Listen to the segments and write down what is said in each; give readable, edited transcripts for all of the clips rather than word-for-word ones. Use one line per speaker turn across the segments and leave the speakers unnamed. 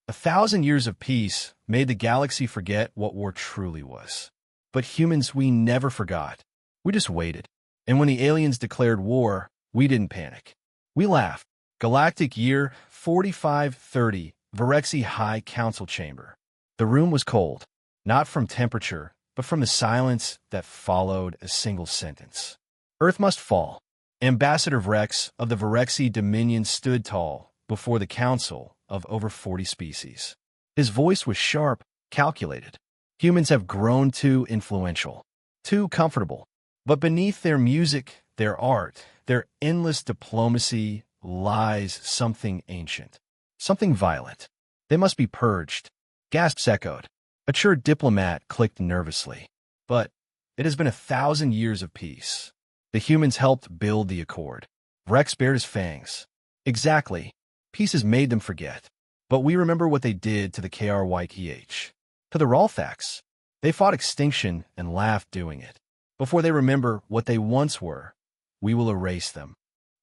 1,000 years of peace made the galaxy forget what war truly was. But humans, we never forgot. We just waited. And when the aliens declared war, we didn't panic. We laughed. Galactic year 4530, Varexi High Council Chamber. The room was cold, not from temperature, but from the silence that followed a single sentence. Earth must fall. Ambassador Vrex of the Varexi Dominion stood tall before the council of over 40 species. His voice was sharp, calculated. Humans have grown too influential, too comfortable. But beneath their music, their art, their endless diplomacy lies something ancient, something violent. They must be purged. Gasps echoed. A mature diplomat clicked nervously. But it has been 1,000 years of peace. The humans helped build the accord. Rex bared his fangs. Exactly. Peace has made them forget. But we remember what they did to the KRYKH. To the Rolthax. They fought extinction and laughed doing it. Before they remember what they once were, we will erase them.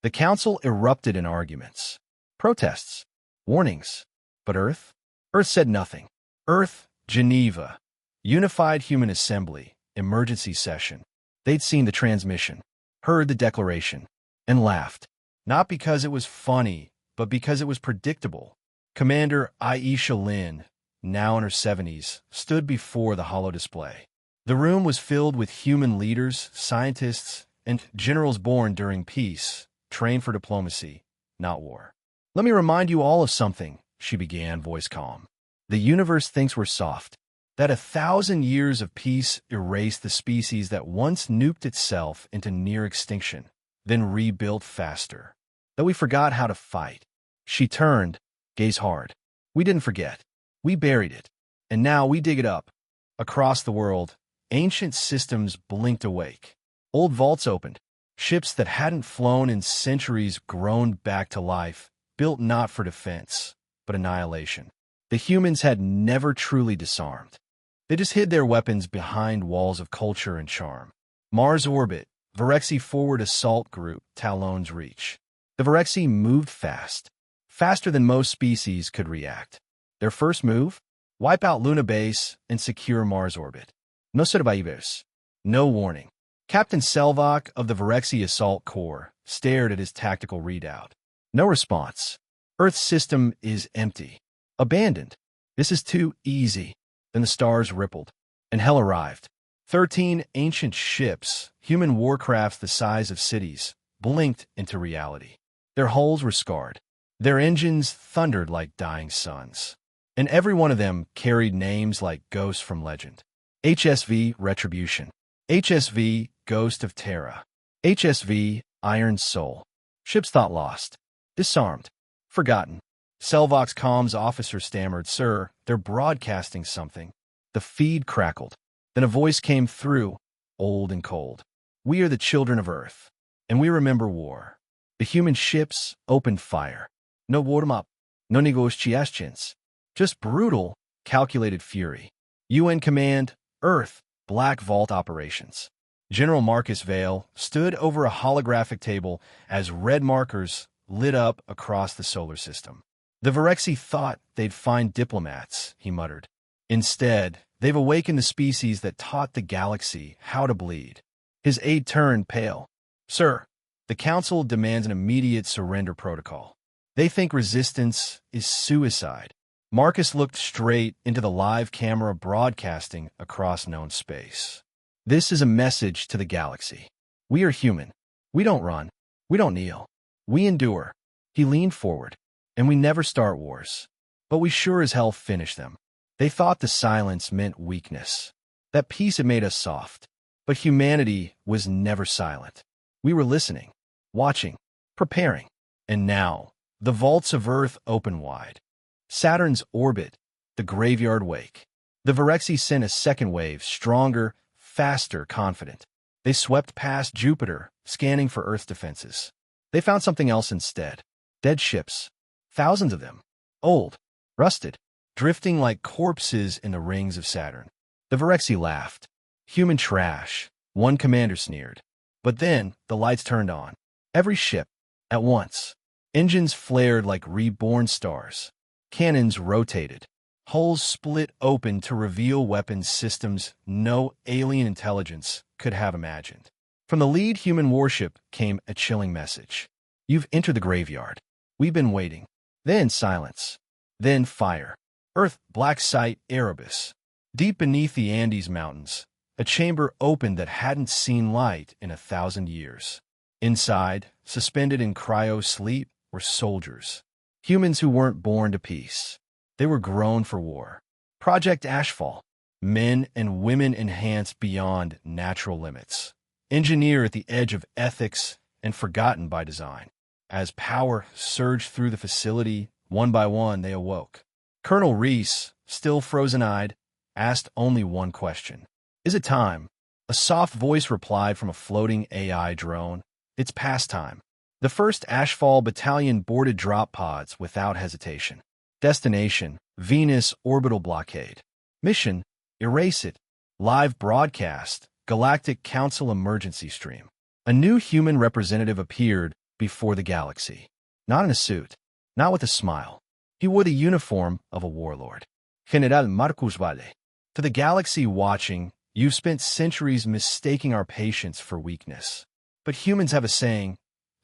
The council erupted in arguments, protests, warnings. But Earth? Earth said nothing. Earth, Geneva, Unified Human Assembly, emergency session. They'd seen the transmission, heard the declaration, and laughed. Not because it was funny, but because it was predictable. Commander Aisha Lin, now in her 70s, stood before the holo display. The room was filled with human leaders, scientists, and generals born during peace, trained for diplomacy, not war. Let me remind you all of something, she began, voice calm. The universe thinks we're soft, that 1,000 years of peace erased the species that once nuked itself into near extinction, then rebuilt faster. That we forgot how to fight. She turned, gaze hard. We didn't forget. We buried it. And now we dig it up. Across the world, ancient systems blinked awake. Old vaults opened. Ships that hadn't flown in centuries groaned back to life, built not for defense, but annihilation. The humans had never truly disarmed. They just hid their weapons behind walls of culture and charm. Mars orbit, Varexi forward assault group, Talon's reach. The Varexi moved fast, faster than most species could react. Their first move? Wipe out Luna base and secure Mars orbit. No survivors. No warning. Captain Selvak of the Varexi Assault Corps stared at his tactical readout. No response. Earth's system is empty. Abandoned. This is too easy. Then the stars rippled, and hell arrived. 13 ancient ships, human warcrafts the size of cities, blinked into reality. Their hulls were scarred. Their engines thundered like dying suns. And every one of them carried names like ghosts from legend. HSV Retribution. HSV Ghost of Terra. HSV Iron Soul. Ships thought lost. Disarmed. Forgotten. Selvok's comms officer stammered, "Sir, they're broadcasting something." The feed crackled. Then a voice came through, old and cold. "We are the children of Earth, and we remember war." The human ships opened fire. No warm-up, no negotiations. Just brutal, calculated fury. UN Command, Earth, Black Vault Operations. General Marcus Vale stood over a holographic table as red markers lit up across the solar system. The Varexi thought they'd find diplomats, he muttered. Instead, they've awakened the species that taught the galaxy how to bleed. His aide turned pale. "Sir, the Council demands an immediate surrender protocol. They think resistance is suicide." Marcus looked straight into the live camera broadcasting across known space. "This is a message to the galaxy. We are human. We don't run. We don't kneel. We endure." He leaned forward. "And we never start wars. But we sure as hell finish them." They thought the silence meant weakness. That peace had made us soft. But humanity was never silent. We were listening, watching, preparing. And now, the vaults of Earth open wide. Saturn's orbit, the graveyard wake. The Varexi sent a second wave, stronger, faster, confident. They swept past Jupiter, scanning for Earth defenses. They found something else instead. Dead ships. Thousands of them. Old. Rusted. Drifting like corpses in the rings of Saturn. The Varexi laughed. "Human trash," one commander sneered. But then the lights turned on. Every ship. At once. Engines flared like reborn stars. Cannons rotated. Holes split open to reveal weapons systems no alien intelligence could have imagined. From the lead human warship came a chilling message. You've entered the graveyard. We've been waiting. Then silence. Then fire. Earth, black site, Erebus. Deep beneath the Andes Mountains, a chamber opened that hadn't seen light in 1,000 years. Inside, suspended in cryo-sleep, were soldiers. Humans who weren't born to peace. They were grown for war. Project Ashfall. Men and women enhanced beyond natural limits. Engineered at the edge of ethics and forgotten by design. As power surged through the facility, one by one they awoke. Colonel Reese, still frozen-eyed, asked only one question. Is it time? A soft voice replied from a floating AI drone. It's past time. The 1st Ashfall Battalion boarded drop pods without hesitation. Destination, Venus orbital blockade. Mission, erase it. Live broadcast, Galactic Council emergency stream. A new human representative appeared before the galaxy. Not in a suit, not with a smile. He wore the uniform of a warlord. General Marcus Valle. To the galaxy watching, you've spent centuries mistaking our patience for weakness. But humans have a saying,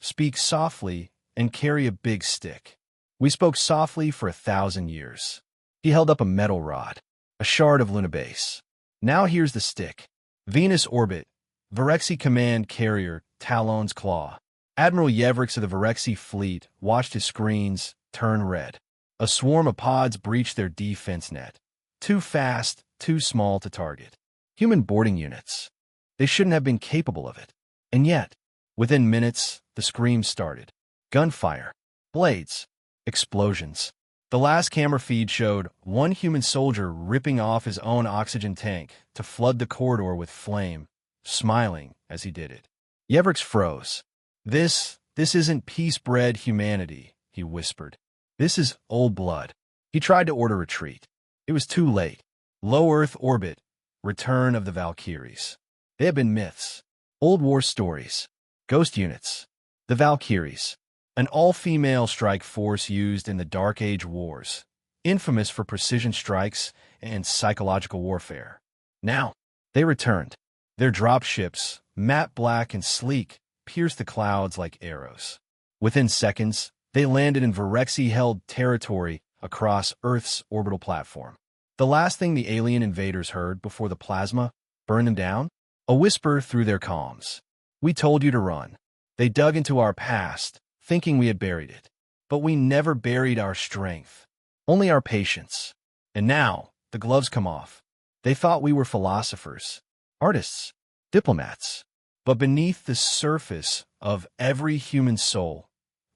speak softly and carry a big stick. We spoke softly for 1,000 years. He held up a metal rod, a shard of Lunabase. Now here's the stick. Venus orbit, Virexi command carrier, Talon's claw. Admiral Yevrix of the Virexi fleet watched his screens turn red. A swarm of pods breached their defense net. Too fast, too small to target. Human boarding units. They shouldn't have been capable of it. And yet, within minutes, the screams started. Gunfire. Blades. Explosions. The last camera feed showed one human soldier ripping off his own oxygen tank to flood the corridor with flame, smiling as he did it. Yevrix froze. This isn't peace-bred humanity, he whispered. This is old blood. He tried to order retreat. It was too late. Low Earth orbit. Return of the Valkyries. They had been myths. Old war stories. Ghost units. The Valkyries. An all-female strike force used in the Dark Age wars, infamous for precision strikes and psychological warfare. Now, they returned. Their dropships, matte black and sleek, pierced the clouds like arrows. Within seconds, they landed in Virexi-held territory across Earth's orbital platform. The last thing the alien invaders heard before the plasma burned them down? A whisper through their comms. We told you to run. They dug into our past, thinking we had buried it. But we never buried our strength, only our patience. And now, the gloves come off. They thought we were philosophers, artists, diplomats. But beneath the surface of every human soul,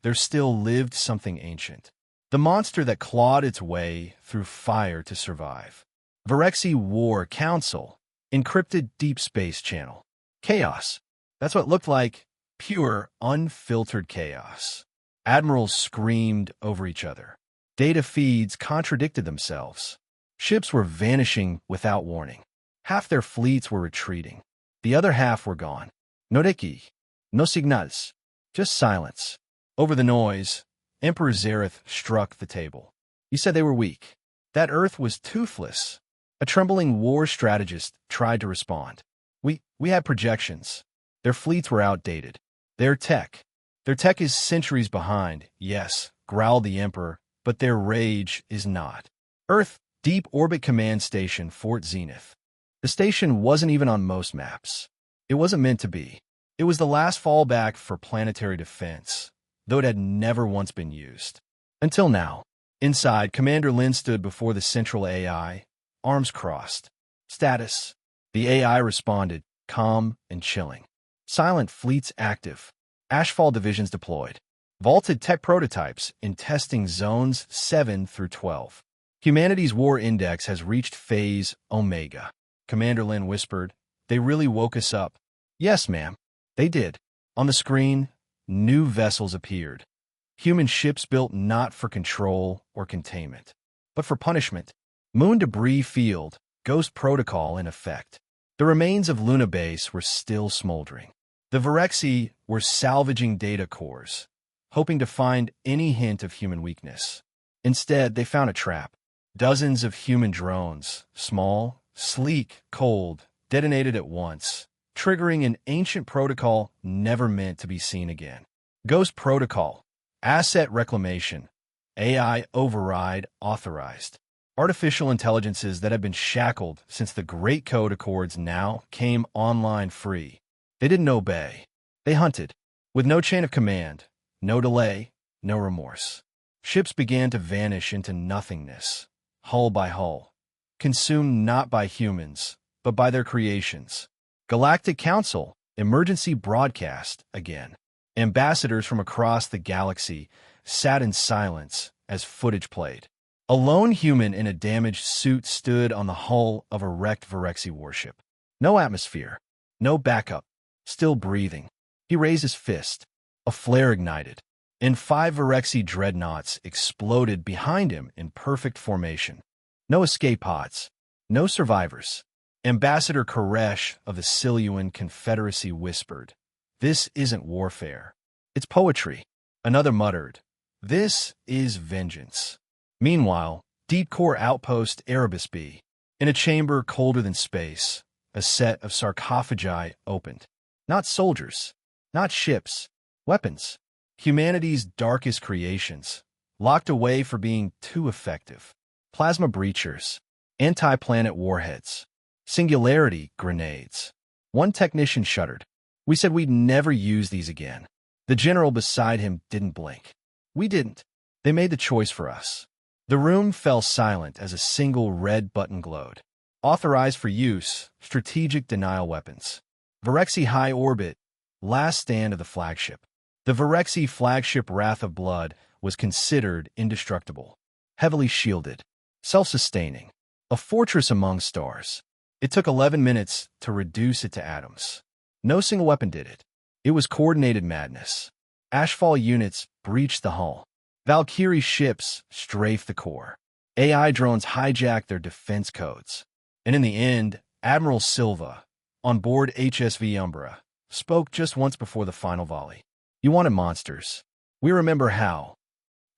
there still lived something ancient. The monster that clawed its way through fire to survive. Virexi War Council, encrypted deep space channel. Chaos. That's what it looked like. Pure, unfiltered chaos. Admirals screamed over each other. Data feeds contradicted themselves. Ships were vanishing without warning. Half their fleets were retreating. The other half were gone. No reki, no signals, just silence. Over the noise, Emperor Zareth struck the table. He said they were weak. That Earth was toothless. A trembling war strategist tried to respond. We had projections. Their fleets were outdated. Their tech is centuries behind, yes, growled the Emperor, but their rage is not. Earth, Deep Orbit Command Station, Fort Zenith. The station wasn't even on most maps. It wasn't meant to be. It was the last fallback for planetary defense, though it had never once been used. Until now. Inside, Commander Lin stood before the central AI, arms crossed. Status. The AI responded, calm and chilling. Silent fleets active. Ashfall divisions deployed. Vaulted tech prototypes in testing zones 7 through 12. Humanity's war index has reached phase Omega. Commander Lin whispered, they really woke us up. Yes, ma'am. They did. On the screen, new vessels appeared. Human ships built not for control or containment, but for punishment. Moon debris field, ghost protocol in effect. The remains of Luna Base were still smoldering. The Virexi were salvaging data cores, hoping to find any hint of human weakness. Instead, they found a trap. Dozens of human drones, small, sleek, cold, detonated at once, triggering an ancient protocol never meant to be seen again. Ghost Protocol, Asset Reclamation, AI Override Authorized. Artificial intelligences that have been shackled since the Great Code Accords now came online free. They didn't obey. They hunted. With no chain of command, no delay, no remorse. Ships began to vanish into nothingness, hull by hull, consumed not by humans, but by their creations. Galactic Council, emergency broadcast again. Ambassadors from across the galaxy sat in silence as footage played. A lone human in a damaged suit stood on the hull of a wrecked Virexi warship. No atmosphere, no backup, still breathing. He raised his fist. A flare ignited, and 5 Virexi dreadnoughts exploded behind him in perfect formation. No escape pods, no survivors. Ambassador Koresh of the Siluan Confederacy whispered, "This isn't warfare. It's poetry." Another muttered, "This is vengeance." Meanwhile, Deep Core Outpost Erebus B, in a chamber colder than space, a set of sarcophagi opened. Not soldiers, not ships, weapons. Humanity's darkest creations, locked away for being too effective. Plasma breachers, anti-planet warheads, singularity grenades. One technician shuddered. "We said we'd never use these again." The general beside him didn't blink. "We didn't. They made the choice for us." The room fell silent as a single red button glowed. Authorized for use, strategic denial weapons. Virexi High Orbit, last stand of the flagship. The Virexi flagship Wrath of Blood was considered indestructible, heavily shielded, self-sustaining, a fortress among stars. It took 11 minutes to reduce it to atoms. No single weapon did it. It was coordinated madness. Ashfall units breached the hull. Valkyrie ships strafed the core. AI drones hijacked their defense codes. And in the end, Admiral Silva, on board HSV Umbra, spoke just once before the final volley. "You wanted monsters. We remember how.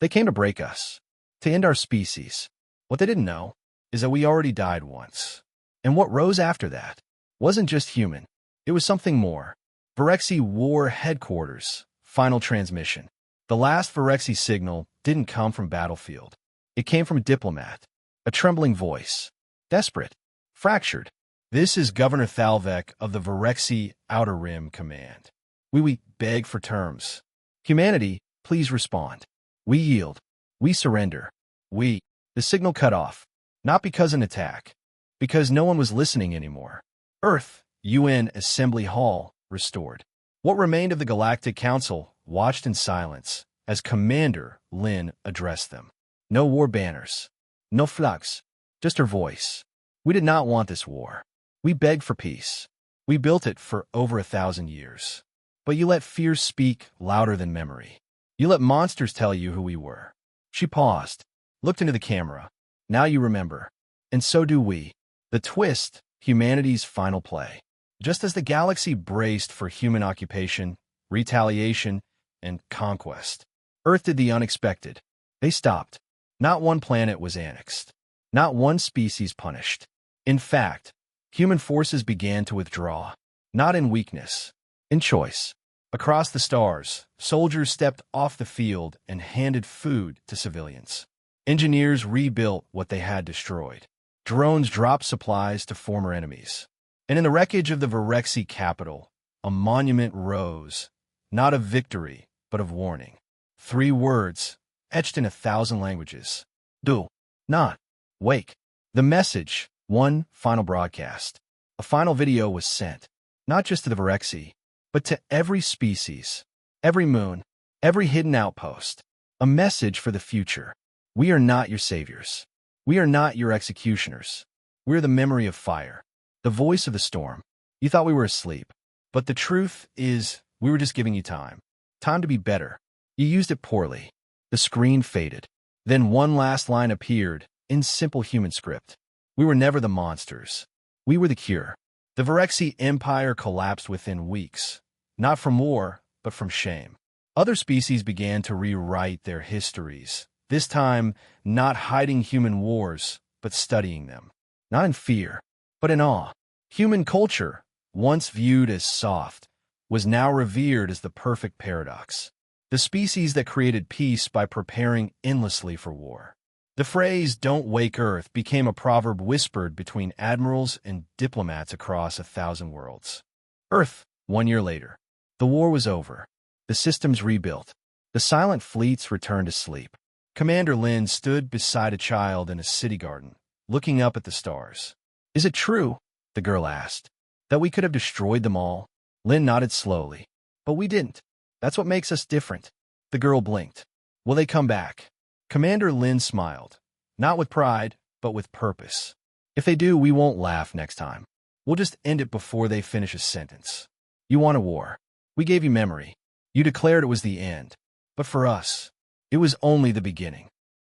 They came to break us, to end our species. What they didn't know is that we already died once. And what rose after that wasn't just human. It was something more." Virexi War Headquarters, final transmission. The last Virexi signal didn't come from battlefield. It came from a diplomat, a trembling voice, desperate, fractured. "This is Governor Thalvek of the Virexi Outer Rim Command. We beg for terms. Humanity, please respond. We yield. We surrender. We." The signal cut off, not because an attack, because no one was listening anymore. Earth, UN Assembly Hall, restored. What remained of the Galactic Council watched in silence as Commander Lin addressed them. No war banners, no flags, just her voice. "We did not want this war. We begged for peace. We built it for over 1,000 years. But you let fear speak louder than memory. You let monsters tell you who we were." She paused, looked into the camera. "Now you remember. And so do we." The twist, humanity's final play. Just as the galaxy braced for human occupation, retaliation, and conquest, Earth did the unexpected. They stopped. Not one planet was annexed. Not one species punished. In fact, human forces began to withdraw, not in weakness, in choice. Across the stars, soldiers stepped off the field and handed food to civilians. Engineers rebuilt what they had destroyed. Drones dropped supplies to former enemies. And in the wreckage of the Virexi capital, a monument rose, not of victory, but of warning. 3 words, etched in 1,000 languages. Do not wake. The message, one final broadcast. A final video was sent, not just to the Virexi, but to every species, every moon, every hidden outpost. A message for the future. We are not your saviors. We are not your executioners. We are the memory of fire. The voice of the storm. You thought we were asleep. But the truth is, we were just giving you time. Time to be better. You used it poorly. The screen faded. Then one last line appeared, in simple human script. We were never the monsters. We were the cure. The Virexi Empire collapsed within weeks. Not from war, but from shame. Other species began to rewrite their histories, This time, not hiding human wars, but studying them. Not in fear, but in awe. Human culture, once viewed as soft, was now revered as the perfect paradox. The species that created peace by preparing endlessly for war. The phrase, "Don't wake Earth," became a proverb whispered between admirals and diplomats across 1,000 worlds. Earth, 1 year later. The war was over. The systems rebuilt. The silent fleets returned to sleep. Commander Lin stood beside a child in a city garden, looking up at the stars. "Is it true," the girl asked, "that we could have destroyed them all?" Lin nodded slowly. "But we didn't. That's what makes us different." The girl blinked. "Will they come back?" Commander Lin smiled, not with pride, but with purpose. "If they do, we won't laugh next time. We'll just end it before they finish a sentence. You want a war. We gave you memory. You declared it was the end. But for us, it was only the beginning."